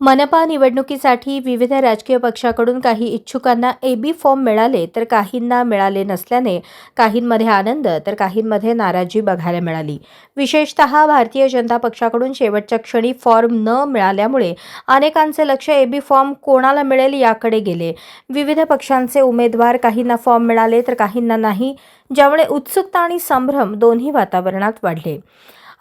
मनपा निवडणुकीसाठी विविध राजकीय पक्षाकडून काही इच्छुकांना एबी फॉर्म मिळाले तर काहींना मिळाले नसल्याने काहींमध्ये आनंद तर काहींमध्ये नाराजी बघायला मिळाली। विशेषतः भारतीय जनता पक्षाकडून शेवटच्या क्षणी फॉर्म न मिळाल्यामुळे अनेकांचे लक्ष एबी फॉर्म कोणाला मिळेल याकडे गेले। विविध पक्षांचे उमेदवार काहींना फॉर्म मिळाले तर काहींना नाही, ज्यामुळे उत्सुकता आणि संभ्रम दोन्ही वातावरणात वाढले।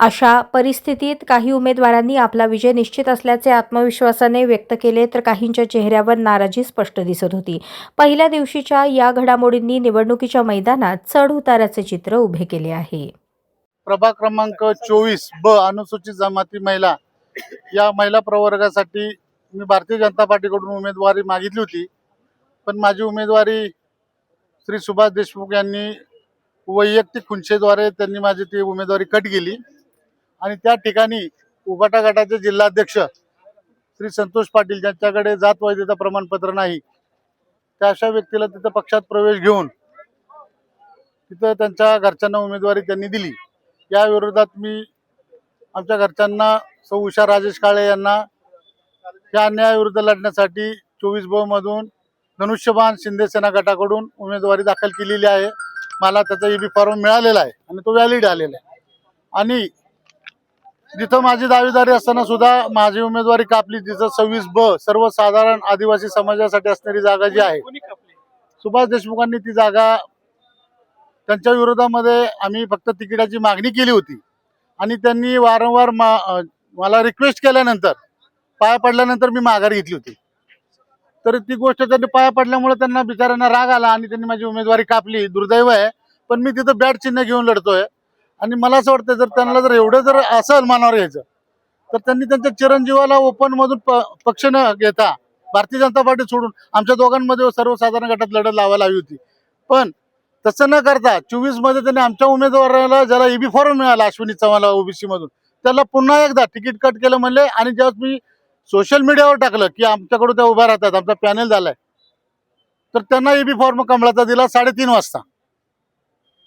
अशा परिस्थितीत काही उमेदवारांनी आपला विजय निश्चित असल्याचे आत्मविश्वासाने व्यक्त केले तर काहींच्या चेहऱ्यावर नाराजी स्पष्ट दिसत होती। पहिल्या दिवशीच्या या घडामोडींनी निवडणुकीच्या मैदानात चढ-उताराचे चित्र उभे केले आहे। प्रभाग क्रमांक 24 ब अनुसूचित जमाती महिला या महिला प्रवर्गासाठी मी भारतीय जनता पार्टीकडून उमेदवारी मागितली होती, पण माझी उमेदवारी श्री सुभाष देशमुख यांनी वैयक्तिक खुंचेद्वारे त्यांनी माझी ती उमेदवारी कट केली आणि त्या ठिकाणी उबाटा गटाचे जिल्हाध्यक्ष श्री संतोष पाटील ज्यांच्याकडे जात वैधता प्रमाणपत्र नाही, त्या अशा व्यक्तीला तिथं पक्षात प्रवेश घेऊन तिथं त्यांच्या घरच्यांना उमेदवारी त्यांनी दिली। या विरोधात मी आमच्या घरच्यांना सौ उषा राजेश काळे यांना या अन्यायाविरुद्ध लढण्यासाठी 24 ब मधून धनुष्यबाण शिंदे सेना गटाकडून उमेदवारी दाखल केलेली आहे। मला त्याचा ईबी फॉर्म मिळालेला आहे आणि तो व्हॅलिड आलेला आहे आणि जिथं माझी दावेदारी असताना सुद्धा माझी उमेदवारी कापली। जिथं 26 ब सर्वसाधारण आदिवासी समाजासाठी असणारी जागा जी आहे, सुभाष देशमुखांनी ती जागा त्यांच्या विरोधामध्ये आम्ही फक्त तिकिटाची मागणी केली होती आणि त्यांनी वारंवार मला रिक्वेस्ट केल्यानंतर पाया पडल्यानंतर मी माघार घेतली होती। तर ती गोष्ट त्यांनी पाया पडल्यामुळे त्यांना बिचाऱ्यांना राग आला आणि त्यांनी माझी उमेदवारी कापली। दुर्दैव आहे, पण मी तिथं बॅट चिन्ह घेऊन लढतोय आणि मला असं वाटतं जर त्यांना जर एवढं जर असं मनावर यायचं तर त्यांनी त्यांच्या चिरंजीवाला ओपन मधून पक्ष न घेता भारतीय जनता पार्टी सोडून आमच्या दोघांमध्ये सर्वसाधारण गटात लढत लावायला हवी होती। पण तसं न करता 24 मध्ये त्यांनी आमच्या उमेदवाराला ज्याला ईबी फॉर्म मिळाला अश्विनी चव्हाणला ओबीसी मधून त्याला पुन्हा एकदा तिकीट कट केलं म्हणले आणि जेव्हा मी सोशल मीडियावर टाकलं की आमच्याकडून त्या उभा राहतात, आमचा पॅनल झालाय, तर त्यांना ईबी फॉर्म कमळाचा दिला 3:30 वाजता।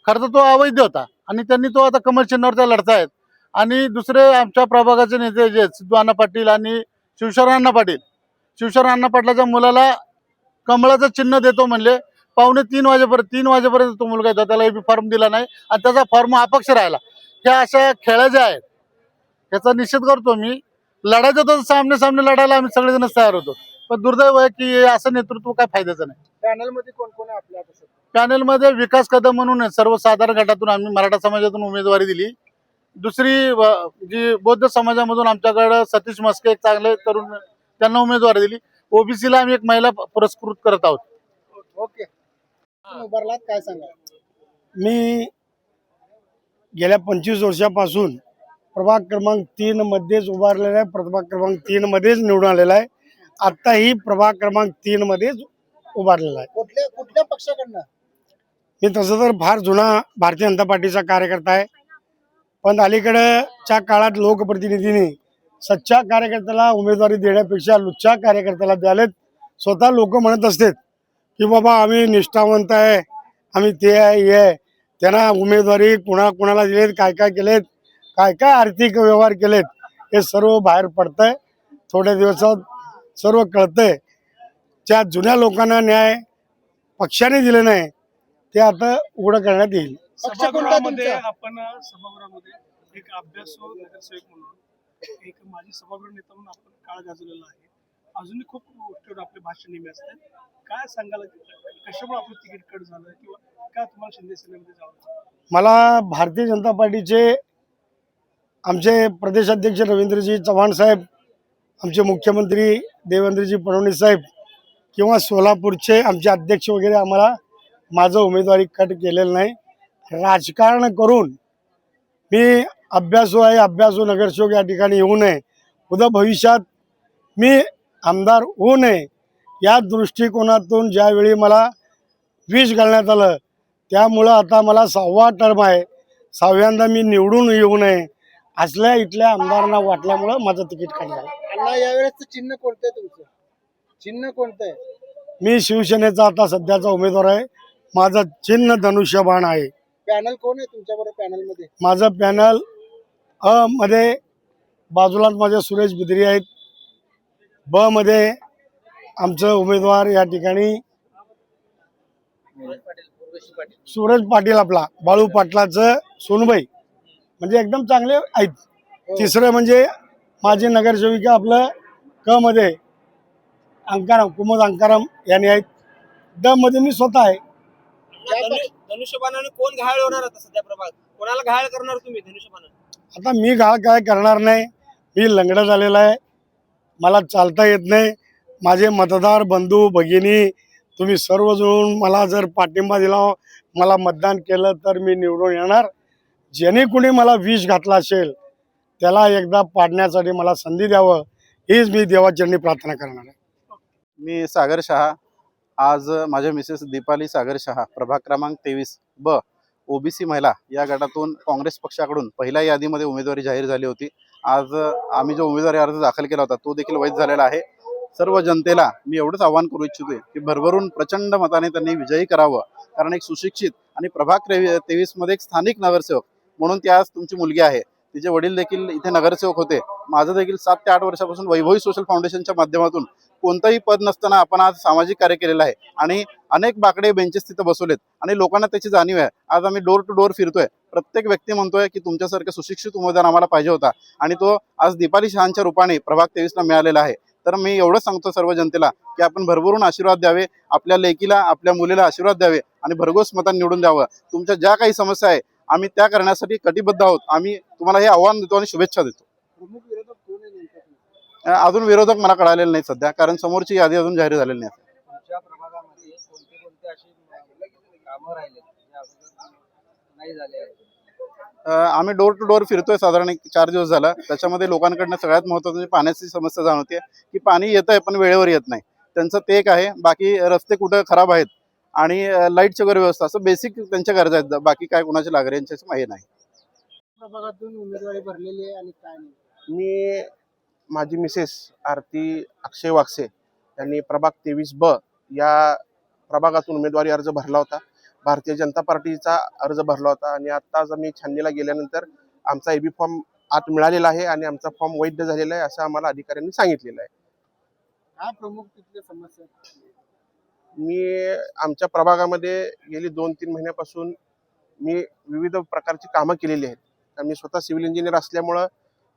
खरं तर तो अवैध होता आणि त्यांनी तो आता कमळ चिन्हावर लढतायत। आणि दुसरे आमच्या प्रभागाचे नेते जे सिद्धू अण्णा पाटील आणि शिवशरण अण्णा पाटील, शिवशरण अण्णा पाटलाच्या मुलाला कमळाचं चिन्ह देतो म्हणले, 2:45 वाजेपर्यंत तो मुलगा येतो, त्याला ईबी फॉर्म दिला नाही आणि त्याचा फॉर्म अपक्ष राहिला। ह्या अशा खेळ ज्या आहेत याचा निषेध करतो मी। लढायचं तर सामने सामने लढायला आम्ही सगळेजण तयार होतो, पण दुर्दैव आहे की असं नेतृत्व काय फायद्याचं नाही। पॅनल मध्ये कोण कोण आहे आपल्या? पॅनल मध्ये विकास कदम म्हणून सर्वसाधारण गटातून आम्ही मराठा समाजातून उमेदवारी दिली। दुसरी जी बौद्ध समाजामधून आमच्याकडे सतीश मस्के एक चांगले तरुण त्यांना उमेदवारी दिली। ओबीसीला आम्ही एक महिला पुरस्कृत करत आहोत। ओके, उभारलात काय सांगा? मी गेल्या 25 वर्षापासून प्रभाग क्रमांक 3 मध्येच उभारलेला आहे, प्रभाग क्रमांक 3 मध्येच निवडून आलेला आहे। आत्ताही प्रभाग क्रमांक 3 मध्येच उभारलेला आहे। कुठल्या पक्षाकडनं? मी तसं तर फार जुना भारतीय जनता पार्टीचा कार्यकर्ता आहे, पण अलीकडच्या काळात लोकप्रतिनिधींनी सच्चा कार्यकर्त्याला उमेदवारी देण्यापेक्षा लुच्चा कार्यकर्त्याला द्यालेत। स्वतः लोक म्हणत असतात की बाबा आम्ही निष्ठावंत आहे, आम्ही ते आहे हे आहे, त्यांना उमेदवारी कुणाला दिलेत, काय काय केलेत, काय काय आर्थिक व्यवहार केलेत, हे सर्व बाहेर पडतंय। थोड्या दिवसात सर्व कळतंय। ज्या जुन्या लोकांना न्याय पक्षाने दिले नाही ते आता उघडं करण्यात येईल। सभागृहामध्ये आपण सभागृहामध्ये एक अभ्यासू नगरसेवक म्हणून एक माजी सभागृह नेता म्हणून आपण काळ गाजवलेला आहे। अजूनही खूप गोष्टीवर आपले भाषण नेहमी असतात, काय सांगाल कशामुळे आपलं तिकीट कट झालं किंवा काय तुम्हाला शिंदे सेनेमध्ये जावं? मला भारतीय जनता पार्टीचे आमचे प्रदेशाध्यक्ष रवींद्रजी चव्हाण साहेब, आमचे मुख्यमंत्री देवेंद्रजी फडणवीस साहेब किंवा सोलापूरचे आमचे अध्यक्ष वगैरे आम्हाला माझं उमेदवारी कट केलेलं नाही। राजकारण करून मी अभ्यासू आहे, अभ्यासू नगरसेवक या ठिकाणी येऊ नये, उद्या भविष्यात मी आमदार होऊ नये या दृष्टिकोनातून ज्यावेळी मला विष घालण्यात आलं, त्यामुळं आता मला 6वा टर्म आहे, 6व्यांदा मी निवडून येऊ नये असल्या इथल्या आमदारांना वाटल्यामुळं माझं तिकीट काढलं। अण्णा, यावेळेस चिन्ह कोणतं आहे तुमचं? चिन्ह कोणतं आहे? मी शिवसेनेचा आता सध्याचा उमेदवार आहे। माझं चिन्ह धनुष्यबाण आहे। पॅनल कोण आहे तुमच्या बरोबर पॅनल मध्ये? माझं पॅनल मध्ये बाजूलाच माझे सुरेश बिद्री आहेत, ब मध्ये आमचं उमेदवार या ठिकाणी सूरज पाटील आपला बाळू पाटलाचं सोनबाई म्हणजे एकदम चांगले आहेत. तिसरं म्हणजे माझे नगरसेविका आपलं क मध्ये अंकाराम कुमुद अंकाराम यांनी आहेत. ड मध्ये मी स्वतः आहे. धनुष्यबाणाने कोण घायल होणार आता सध्या प्रभाग? कोणाला घायल करणार तुम्ही धनुष्यबाणाने? आता मी काय करणार नाही. मी लंगडा झालेला आहे. मला चालता येत नाही. माझे मतदार बंधू भगिनी तुम्ही सर्वजण मला जर पाठिंबा दिला, मला मतदान केलं तर मी निवडून येणार. ज्याने कुणी मला विष घातला असेल त्याला एकदा पाडण्यासाठी मला संधी द्यावं हीच मी देवाचरणी प्रार्थना करणार आहे. मी सागर शहा. आज माझ्या मिसेस दीपाली सागर शहा प्रभाग क्रमांक 23 ब ओबीसी महिला या गटातून काँग्रेस पक्षाकडून पहिल्या यादीमध्ये उमेदवारी जाहीर झाली होती. आज आम्ही जो उमेदवारी अर्ज दाखल केला होता तो देखील वैध झालेला आहे. सर्व जनतेला मी एवढंच आवाहन करू इच्छितोय की भरभरून प्रचंड मताने त्यांनी विजयी करावं. कारण एक सुशिक्षित आणि प्रभाग 23 मध्ये एक स्थानिक नगरसेवक म्हणून ती आज तुमची मुलगी आहे. तिचे वडील देखील इथे नगरसेवक होते. माझं देखील 7 ते 8 वर्षापासून वैभवी सोशल फाउंडेशनच्या माध्यमातून कोणतंही पद नसताना आपण आज सामाजिक कार्य केलेलं आहे आणि अनेक बाकडे बेंचेस तिथं बसवलेत आणि लोकांना त्याची जाणीव आहे. आज आम्ही डोर टू डोर फिरतोय. प्रत्येक व्यक्ती म्हणतोय की तुमच्यासारखं सुशिक्षित उमेदवार आम्हाला पाहिजे होता आणि तो आज दीपाली शहांच्या रूपाने प्रभाग 23ला मिळालेला आहे. तर मी एवढंच सांगतो सर्व जनतेला की आपण भरभरून आशीर्वाद द्यावे, आपल्या लेकीला आपल्या मुलीला आशीर्वाद द्यावे आणि भरघोस मतांनी निवडून द्यावं. तुमच्या ज्या काही समस्या आहे आम्ही त्या करण्यासाठी कटिबद्ध आहोत. आम्ही तुम्हाला हे आव्हान देतो आणि शुभेच्छा देतो. प्रमुख विरोधक कोण आहे नेमका? अजून विरोधक मला कळालेले नाही सध्या, कारण समोरची यादी अजून जाहीर झालेली नाही. तुमच्या प्रभागामध्ये कोणते अशी कामं राहिले जे अगोदर नाही झाले आहेत? आम्ही डोर टू डोर फिरतोय साधारण 4 दिवस झाला. त्याच्यामध्ये लोकांकडनं सगळ्यात महत्त्वाचं म्हणजे पाण्याची समस्या जाणवते की पाणी येत आहे पण वेळेवर येत नाही. त्यांचं ते एक आहे. बाकी रस्ते कुठं खराब आहेत आणि लाईटची वगैरे व्यवस्था, असं बेसिक त्यांच्या गरजा आहेत. बाकी काय कुणाचे लागेल यांच्या माहिती नाही. प्रभागातून उमेदवारी भरलेली आहे आणि काय नाही? मी माझी मिसेस आरती अक्षय वागसे यांनी प्रभाग 23 ब या प्रभागातून उमेदवारी अर्ज भरला होता. भारतीय जनता पार्टीचा अर्ज भरला होता आणि आत्ताच आम्ही छाननीला गेल्यानंतर आमचा एबी फॉर्म आत मिळालेला आहे आणि आमचा फॉर्म वैध झालेला आहे असं आम्हाला अधिकाऱ्यांनी सांगितलेलं आहे. काय प्रमुख तिथल्या समस्या? मी आमच्या प्रभागामध्ये गेली 2-3 महिन्यापासून मी विविध प्रकारची कामं केलेली आहेत. आणि मी स्वतः सिव्हिल इंजिनियर असल्यामुळं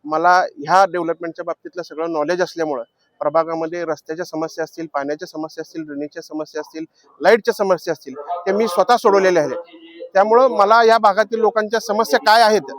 मला ह्या डेव्हलपमेंटच्या बाबतीतलं सगळं नॉलेज असल्यामुळं प्रभागामध्ये रस्त्याच्या समस्या असतील, पाण्याच्या समस्या असतील, ड्रेनेजच्या समस्या असतील, लाईटच्या समस्या असतील, ते मी स्वतः सोडवलेले आहेत. त्यामुळं मला या भागातील लोकांच्या समस्या काय आहेत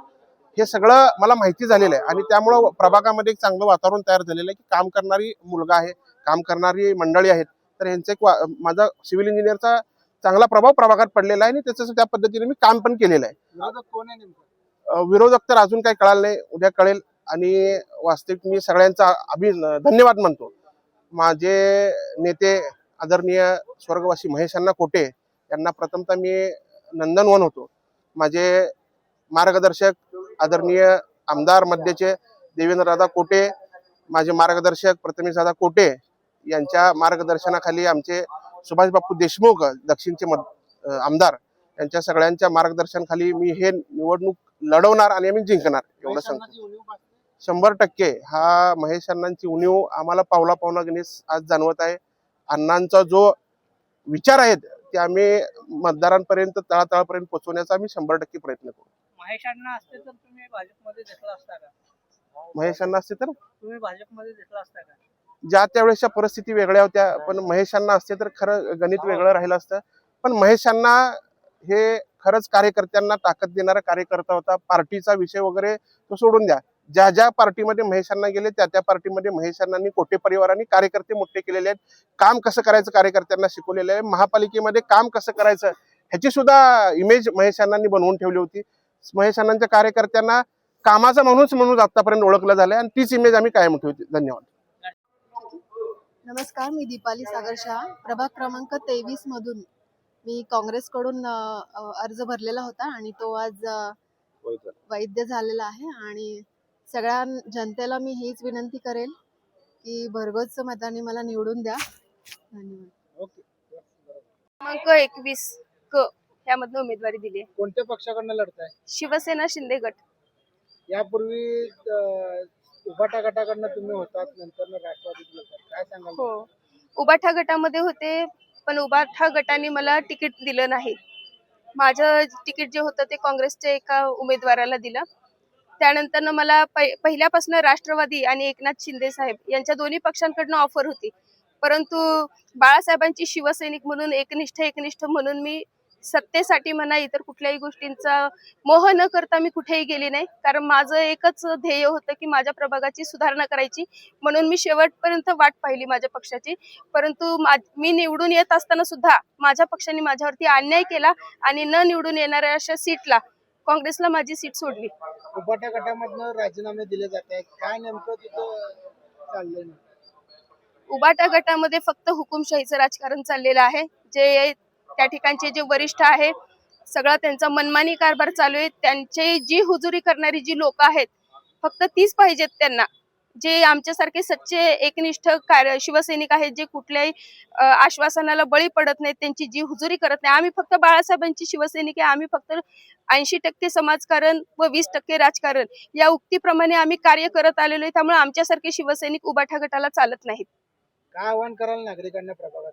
हे सगळं मला माहिती झालेलं आहे आणि त्यामुळं प्रभागामध्ये एक चांगलं वातावरण तयार झालेलं आहे की काम करणारी मुलगा आहे, काम करणारी मंडळी आहेत. तर यांचं एक माझा सिव्हिल इंजिनियरचा चांगला प्रभाव प्रभागात पडलेला आहे आणि त्याचं त्या पद्धतीने मी काम पण केलेलं आहे. विरोधक कोण आहे नेमकं? विरोधक तर अजून काही कळालं नाही, उद्या कळेल. आणि वास्तविक मी सगळ्यांचा धन्यवाद मानतो. माझे नेते आदरणीय स्वर्गवासी महेशांना कोटे यांना प्रथमतः मी नंदनवन होतो. माझे मार्गदर्शक आदरणीय आमदार मध्यचे देवेंद्रदादा कोटे, माझे मार्गदर्शक प्रथमेशदादा कोटे यांच्या मार्गदर्शनाखाली आमचे सुभाष बापू देशमुख दक्षिणचे आमदार यांच्या सगळ्यांच्या मार्गदर्शनाखाली मी हे निवडणूक लढवणार आणि आम्ही जिंकणार एवढं सांगतो. 100% हा महेश अण्णांची उणीव आम्हाला पावला पावला गणेश आज जाणवत आहे. अण्णांचा जो विचार आहेत ते आम्ही मतदारांपर्यंत तळातळापर्यंत पोहोचवण्याचा आम्ही 100% प्रयत्न करू. महेश अण्णा असते तर तुम्ही भाजपमध्ये घेतला असता का? महेश अण्णा असते तर तुम्ही भाजपमध्ये घेतला असता का? ज्या त्यावेळेसच्या परिस्थिती वेगळ्या होत्या, पण महेश अण्णा असते तर खरं गणित वेगळं राहिलं असतं. पण महेश अण्णा हे खरंच कार्यकर्त्यांना ताकद देणारा कार्यकर्ता होता. पार्टीचा विषय वगैरे तो सोडून द्या, ज्या ज्या पार्टीमध्ये महेश अण्णा गेले त्या त्या पार्टीमध्ये महेश अण्णांनी कोटे परिवारांनी कार्यकर्ते मोठे केलेले आहेत. काम कसं करायचं कार्यकर्त्यांना शिकवलेलं आहे. महापालिकेमध्ये काम कसं करायचं ह्याची सुद्धा इमेज महेश अण्णांनी बनवून ठेवली होती. महेश अण्णांच्या कार्यकर्त्यांना कामाचा माणूस म्हणून आतापर्यंत ओळखलं झालंय आणि तीच इमेज आम्ही कायम ठेवतो. धन्यवाद. नमस्कार, मी दीपाली सागर शहा. प्रभाग क्रमांक 23 मधून मी काँग्रेसकडून अर्ज भरलेला होता आणि तो आज वैध झालेला आहे. आणि सगळ्या जनतेला मी हीच विनंती करेल की भरघोस मताने मला निवडून द्या. धन्यवाद. क्रमांक 21 क यामधून उमेदवारी दिली आहे. कोणत्या पक्षाकडनं लढताय? शिवसेना शिंदे गट. यापूर्वी उभाटा गटाकडनं तुम्ही होतात नंतर राष्ट्रवादीत गेलात. काय सांगाल? हो, उबाठा गटामध्ये होते, पण उबाठा गटाने मला तिकीट दिलं नाही. माझं तिकीट जे होतं ते काँग्रेसच्या एका उमेदवाराला दिलं. त्यानंतर मला पहिल्यापासून राष्ट्रवादी आणि एकनाथ शिंदे साहेब यांच्या दोन्ही पक्षांकडनं ऑफर होती. परंतु बाळासाहेबांची शिवसैनिक म्हणून एकनिष्ठ म्हणून मी सत्तेसाठी म्हणा इतर कुठल्याही गोष्टींचा मोह न करता मी कुठेही गेली नाही. कारण माझं एकच ध्येय होतं की माझ्या प्रभागाची सुधारणा करायची, म्हणून मी शेवटपर्यंत वाट पाहिली माझ्या पक्षाची. परंतु मी निवडून येत असताना सुद्धा माझ्या पक्षाने माझ्यावरती अन्याय केला आणि न निवडून येणाऱ्या अशा सीटला काँग्रेसला माझी सीट सोडली. उभाटा गटामधनं राजीनामे दिले जात आहेत. काय नेमकं तिथं चाललंय? उबाटा गटामध्ये फक्त हुकुमशाहीचं राजकारण चाललेलं आहे. जे त्या ठिकाणचे जे वरिष्ठ आहे सगळा त्यांचा मनमानी कारभार चालू आहे. त्यांची जी हुजुरी करणारी जी लोक आहेत फक्त तीच पाहिजेत त्यांना. जे आमच्यासारखे सच्चे एकनिष्ठ शिवसैनिक आहेत जे कुठल्याही आश्वासनाला बळी पडत नाहीत, त्यांची जी हुजुरी करत नाही. आम्ही फक्त बाळासाहेबांची शिवसैनिक आहे. आम्ही फक्त 80% समाजकारण व 20% राजकारण या उक्तीप्रमाणे आम्ही कार्य करत आलेलो आहे. त्यामुळे आमच्यासारखे शिवसैनिक उबाठा गटाला चालत नाहीत. काय आव्हान कराल नागरिकांना प्रभागात?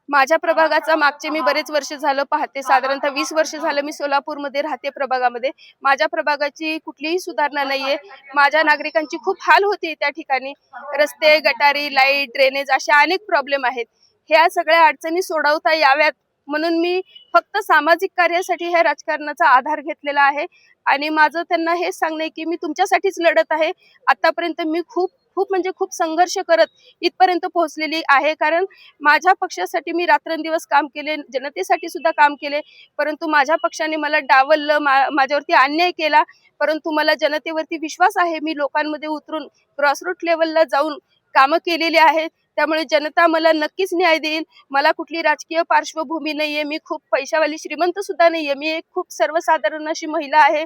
माझ्या प्रभागाचा मागचे मी बरेच वर्ष झालं पाहते, साधारणतः 20 वर्ष झालं मी सोलापूरमध्ये राहते प्रभागामध्ये. माझ्या प्रभागाची कुठलीही सुधारणा नाहीये. माझ्या नागरिकांची खूप हाल होते त्या ठिकाणी. रस्ते, गटारी, लाईट, ड्रेनेज अशा अनेक प्रॉब्लेम आहेत. ह्या सगळ्या अडचणी सोडवता याव्यात म्हणून मी फक्त सामाजिक कार्यासाठी ह्या राजकारणाचा आधार घेतलेला आहे. आणि माझं त्यांना हेच सांगणं आहे की मी तुमच्यासाठीच लढत आहे. आतापर्यंत मी खूप खूप संघर्ष करत इथपर्यंत पोहोचलेली आहे. कारण माझ्या पक्षासाठी मी रात्रंदिवस काम केले, जनतेसाठी सुद्धा काम केले. परंतु माझ्या पक्षाने मला डावललं, माझ्यावरती अन्याय केला. परंतु मला जनतेवरती विश्वास आहे. मी लोकांमध्ये उतरून ग्रासरूट लेवलला जाऊन कामं केलेली आहेत. त्यामुळे जनता मला नक्कीच न्याय देईल. मला कुठली राजकीय पार्श्वभूमी नाहीये. मी खूप पैशावाली श्रीमंत सुद्धा नाहीये. मी एक खूप सर्वसाधारण अशी महिला आहे.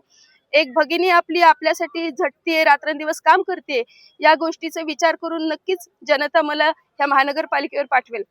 एक भगिनी आपल्यासाठी झटते, रात्रंदिवस काम करते. या गोष्टीचा विचार करून नक्कीच जनता मला ह्या महानगरपालिकेवर पाठवेल.